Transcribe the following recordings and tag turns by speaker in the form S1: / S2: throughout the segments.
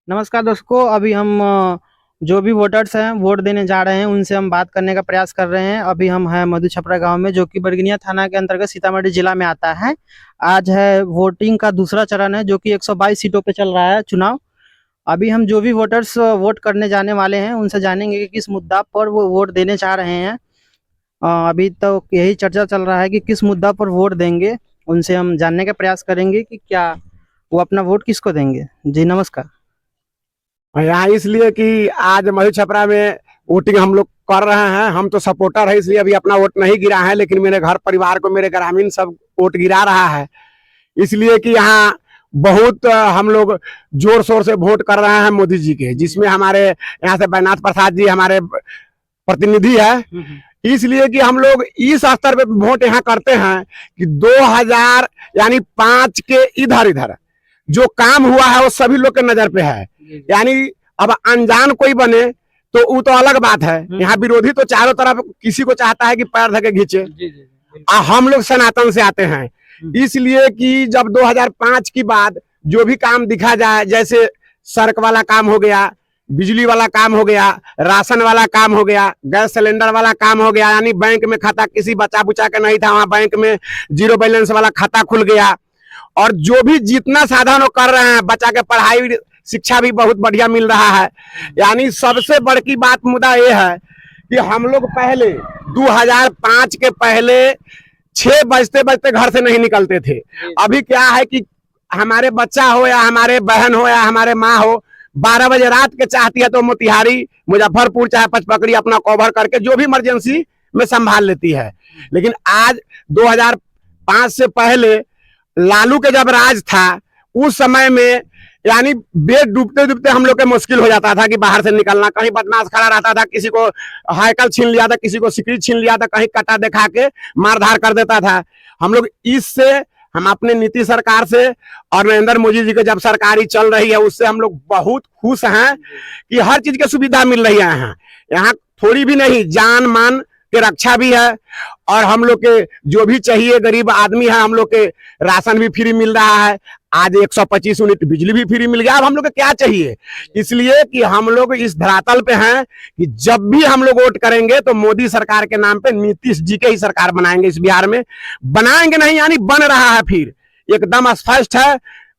S1: नमस्कार दोस्तों, अभी हम जो भी वोटर्स हैं वोट देने जा रहे हैं उनसे हम बात करने का प्रयास कर रहे हैं। अभी हम हैं मधु छपरा गांव में, जो कि बरगनिया थाना के अंतर्गत सीतामढ़ी जिला में आता है। आज है वोटिंग का दूसरा चरण है, जो कि 122 सीटों पे चल रहा है चुनाव। अभी हम जो भी वोटर्स वोट करने जाने वाले हैं उनसे जानेंगे कि किस मुद्दा पर वो वोट देने चाह रहे हैं। अभी तो यही चर्चा चल रहा है कि किस मुद्दा पर वोट देंगे। उनसे हम जानने का प्रयास करेंगे कि क्या वो अपना वोट किसको देंगे। जी नमस्कार।
S2: यहाँ इसलिए कि आज मधु छपरा में वोटिंग हम लोग कर रहे हैं। हम तो सपोर्टर है, इसलिए अभी अपना वोट नहीं गिरा है, लेकिन मेरे घर परिवार को, मेरे ग्रामीण सब वोट गिरा रहा है। इसलिए कि यहाँ बहुत हम लोग जोर शोर से वोट कर रहे हैं मोदी जी के, जिसमें हमारे यहाँ से बैजनाथ प्रसाद जी हमारे प्रतिनिधि है। इसलिए कि हम लोग इस स्तर पे वोट यहाँ करते हैं कि 2000 यानी 5 के इधर इधर जो काम हुआ है वो सभी लोग के नजर पे है। यानी अब अनजान कोई बने तो वो तो अलग बात है। यहाँ विरोधी तो चारों तरफ किसी को चाहता है कि पैर धके खींचे। हम लोग सनातन से आते हैं, इसलिए कि जब 2005 की बाद जो भी काम दिखा जाए, जैसे सड़क वाला काम हो गया, बिजली वाला काम हो गया, राशन वाला काम हो गया, गैस सिलेंडर वाला काम हो गया, यानी बैंक में खाता किसी बचा बुचा के नहीं था, वहां बैंक में जीरो बैलेंस वाला खाता खुल गया। और जो भी जितना साधन कर रहे हैं, बच्चा के पढ़ाई शिक्षा भी बहुत बढ़िया मिल रहा है। यानी सबसे बड़ी बात मुद्दा ये है कि हम लोग पहले 2005 के पहले 6 बजते बजते घर से नहीं निकलते थे। अभी क्या है कि हमारे बच्चा हो या हमारे बहन हो या हमारे माँ हो, 12 बजे रात के चाहती है तो मोतिहारी, मुजफ्फरपुर चाहे पचपकड़ी अपना कवर करके जो भी इमरजेंसी में संभाल लेती है। लेकिन आज 2005 से पहले लालू के जब राज था, उस समय में यानी बेड डूबते डूबते हम लोग के मुश्किल हो जाता था कि बाहर से निकलना। कहीं बदमाश खड़ा रहता था, किसी को हाइकल छीन लिया था, किसी को सिकड़ी छीन लिया था, कहीं कटा दिखा के मारधार कर देता था। हम लोग इससे, हम अपने नीतीश सरकार से और नरेंद्र मोदी जी के जब सरकारी चल रही है उससे हम लोग बहुत खुश हैं कि हर चीज की सुविधा मिल रही है। यहाँ थोड़ी भी नहीं, जान मान के रक्षा भी है, और हम लोग के जो भी चाहिए गरीब आदमी है, हम लोग के राशन भी फ्री मिल रहा है। आज 125 यूनिट बिजली भी फ्री मिल गया। अब हम लोग को क्या चाहिए? इसलिए कि हम लोग इस धरातल पे हैं कि जब भी हम लोग वोट करेंगे तो मोदी सरकार के नाम पे नीतीश जी के ही सरकार बनाएंगे। इस बिहार में बनाएंगे नहीं, यानी बन रहा है, फिर एकदम स्पष्ट है,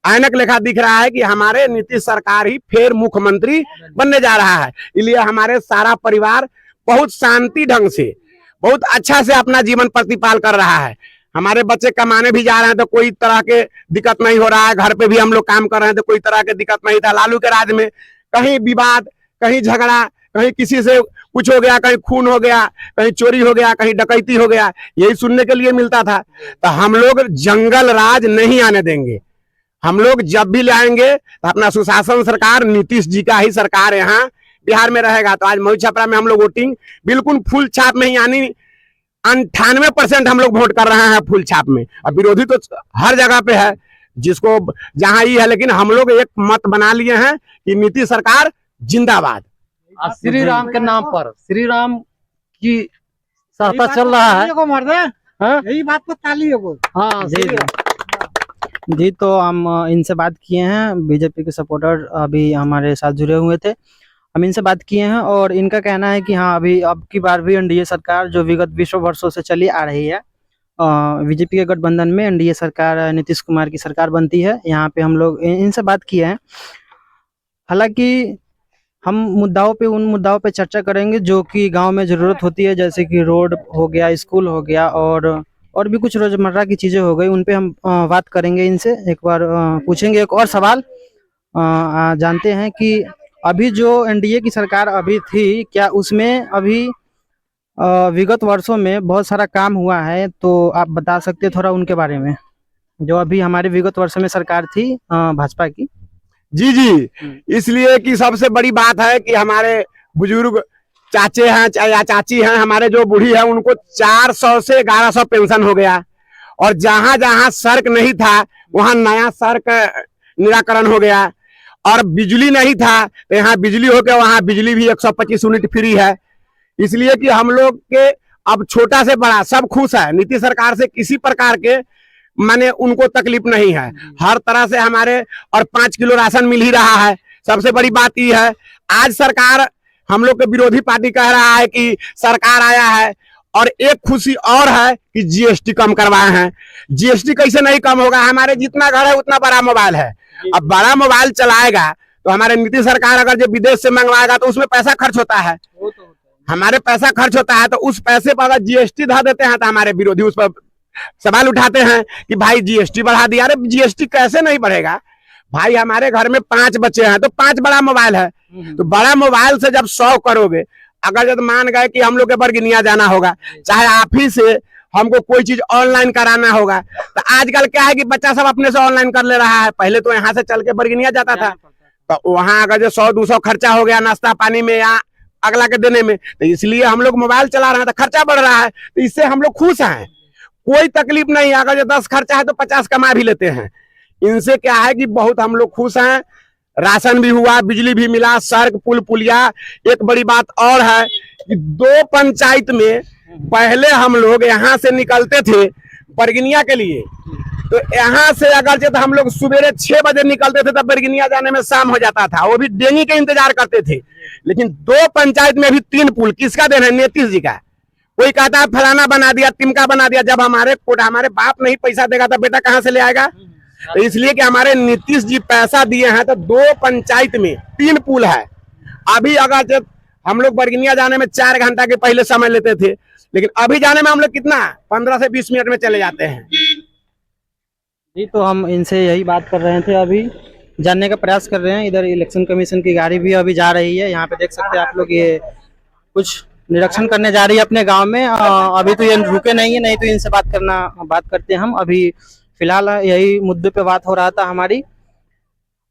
S2: ऐनक लेखा दिख रहा है कि हमारे नीतीश सरकार ही फिर मुख्यमंत्री बनने जा रहा है। इसलिए हमारे सारा परिवार बहुत शांति ढंग से, बहुत अच्छा से अपना जीवन प्रतिपाल कर रहा है। हमारे बच्चे कमाने भी जा रहे हैं तो कोई तरह के दिक्कत नहीं हो रहा है। घर पे भी हम लोग काम कर रहे हैं तो कोई तरह के दिक्कत नहीं था। लालू के राज में कहीं विवाद, कहीं झगड़ा, कहीं किसी से कुछ हो गया, कहीं खून हो गया, कहीं चोरी हो गया, कहीं डकैती हो गया, यही सुनने के लिए मिलता था। तो हम लोग जंगल राज नहीं आने देंगे। हम लोग जब भी लाएंगे तो अपना सुशासन सरकार, नीतीश जी का ही सरकार यहाँ बिहार में रहेगा। तो आज मधु छपरा में हम लोग वोटिंग बिल्कुल फुल छाप में, यानी 98% हम लोग वोट कर रहे हैं फुल छाप में। और विरोधी तो हर जगह पे है, जिसको जहां ही है, लेकिन हम लोग एक मत बना लिए हैं कि नीतीश सरकार जिंदाबाद।
S3: श्री राम के नाम पर, श्री राम की सहता चल रहा है।
S1: यही बात तो ताली हो। हाँ जी, तो हम इनसे बात किए हैं। बीजेपी के सपोर्टर अभी हमारे साथ जुड़े हुए थे, हम इनसे बात किए हैं और इनका कहना है कि हाँ, अभी अब की बार भी एनडीए सरकार जो विगत 20 वर्षों से चली आ रही है, बीजेपी के गठबंधन में एनडीए सरकार, नीतीश कुमार की सरकार बनती है। यहाँ पे हम लोग इनसे बात किए हैं। हालांकि हम उन मुद्दाओं पे चर्चा करेंगे जो कि गांव में ज़रूरत होती है, जैसे कि रोड हो गया, स्कूल हो गया, और भी कुछ रोजमर्रा की चीज़ें हो गई। उन पे हम बात करेंगे इनसे। एक बार पूछेंगे एक और सवाल। जानते हैं कि अभी जो एनडीए की सरकार अभी थी, क्या उसमें अभी विगत वर्षों में बहुत सारा काम हुआ है? तो आप बता सकते थोड़ा उनके बारे में, जो अभी हमारे विगत वर्षों में सरकार थी भाजपा की।
S2: जी जी, इसलिए कि सबसे बड़ी बात है कि हमारे बुजुर्ग चाचे हैं या चाची हैं, हमारे जो बूढ़ी है, उनको 400 से 1100 पेंशन हो गया। और जहां जहां सड़क नहीं था वहां नया सड़क निराकरण हो गया। और बिजली नहीं था तो यहाँ बिजली हो गया, वहां बिजली भी 125 यूनिट फ्री है। इसलिए कि हम लोग के अब छोटा से बड़ा सब खुश है। नीतीश सरकार से किसी प्रकार के माने उनको तकलीफ नहीं है। हर तरह से हमारे, और 5 किलो राशन मिल ही रहा है। सबसे बड़ी बात यह है, आज सरकार हम लोग के विरोधी पार्टी कह रहा है कि सरकार आया है, और एक खुशी और है कि जीएसटी कम करवाए हैं। जीएसटी कैसे नहीं कम होगा, हमारे जितना घर है उतना बड़ा मोबाइल है। अब बड़ा मोबाइल चलाएगा तो हमारे नीतीश सरकार अगर जो विदेश से मंगवाएगा तो उसमें पैसा खर्च होता है, हमारे पैसा खर्च होता है, तो उस पैसे पर अगर जीएसटी धर देते हैं तो हमारे विरोधी उस पर सवाल उठाते हैं कि भाई जीएसटी बढ़ा दिया। अरे जीएसटी कैसे नहीं बढ़ेगा भाई, हमारे घर में 5 बच्चे हैं तो 5 बड़ा मोबाइल है, तो बड़ा मोबाइल से जब 100 करोगे, अगर जब मान गए कि हम लोग के बरगिनिया जाना होगा, चाहे आप ही से हमको कोई चीज ऑनलाइन कराना होगा, तो आजकल क्या है कि बच्चा सब अपने से ऑनलाइन कर ले रहा है। पहले तो यहाँ से चल के बरगिनिया जाता था, तो वहां अगर जो 100-200 खर्चा हो गया नाश्ता पानी में या अगला के देने में, तो इसलिए हम लोग मोबाइल चला रहे हैं तो खर्चा बढ़ रहा है, तो इससे हम लोग खुश हैं, कोई तकलीफ नहीं। अगर जो 10 खर्चा है तो 50 कमा भी लेते हैं। इनसे क्या है कि बहुत हम लोग खुश हैं, राशन भी हुआ, बिजली भी मिला, सड़क पुल पुलिया। एक बड़ी बात और है कि 2 पंचायत में पहले हम लोग यहाँ से निकलते थे बरगिनिया के लिए, तो यहाँ से अगर जब हम लोग सुबेरे 6 बजे निकलते थे तब बरगिनिया जाने में शाम हो जाता था, वो भी डेंगी के इंतजार करते थे। लेकिन 2 पंचायत में भी 3 पुल, किसका देन है? नीतीश जी का। कोई कहता है फलाना बना दिया, तिमका बना दिया, जब हमारे बाप नहीं पैसा देगा तो बेटा कहाँ से ले आएगा? तो इसलिए कि हमारे नीतीश जी पैसा दिए हैं, तो 2 पंचायत में 3 पुल है। अभी अगर जब हम लोग बरगिनिया जाने में 4 घंटा के पहले समय लेते थे, लेकिन अभी जाने में हम लोग कितना 15 से 20 मिनट में चले जाते हैं।
S1: जी, तो हम इनसे यही बात कर रहे थे, अभी जानने का प्रयास कर रहे हैं। इधर इलेक्शन कमीशन की गाड़ी भी अभी जा रही है, यहाँ पे देख सकते हैं आप लोग, ये कुछ निरीक्षण करने जा रही है अपने गांव में। अभी तो ये रुके नहीं है, नहीं तो इनसे बात करते हैं हम। अभी फिलहाल यही मुद्दे पे बात हो रहा था हमारी।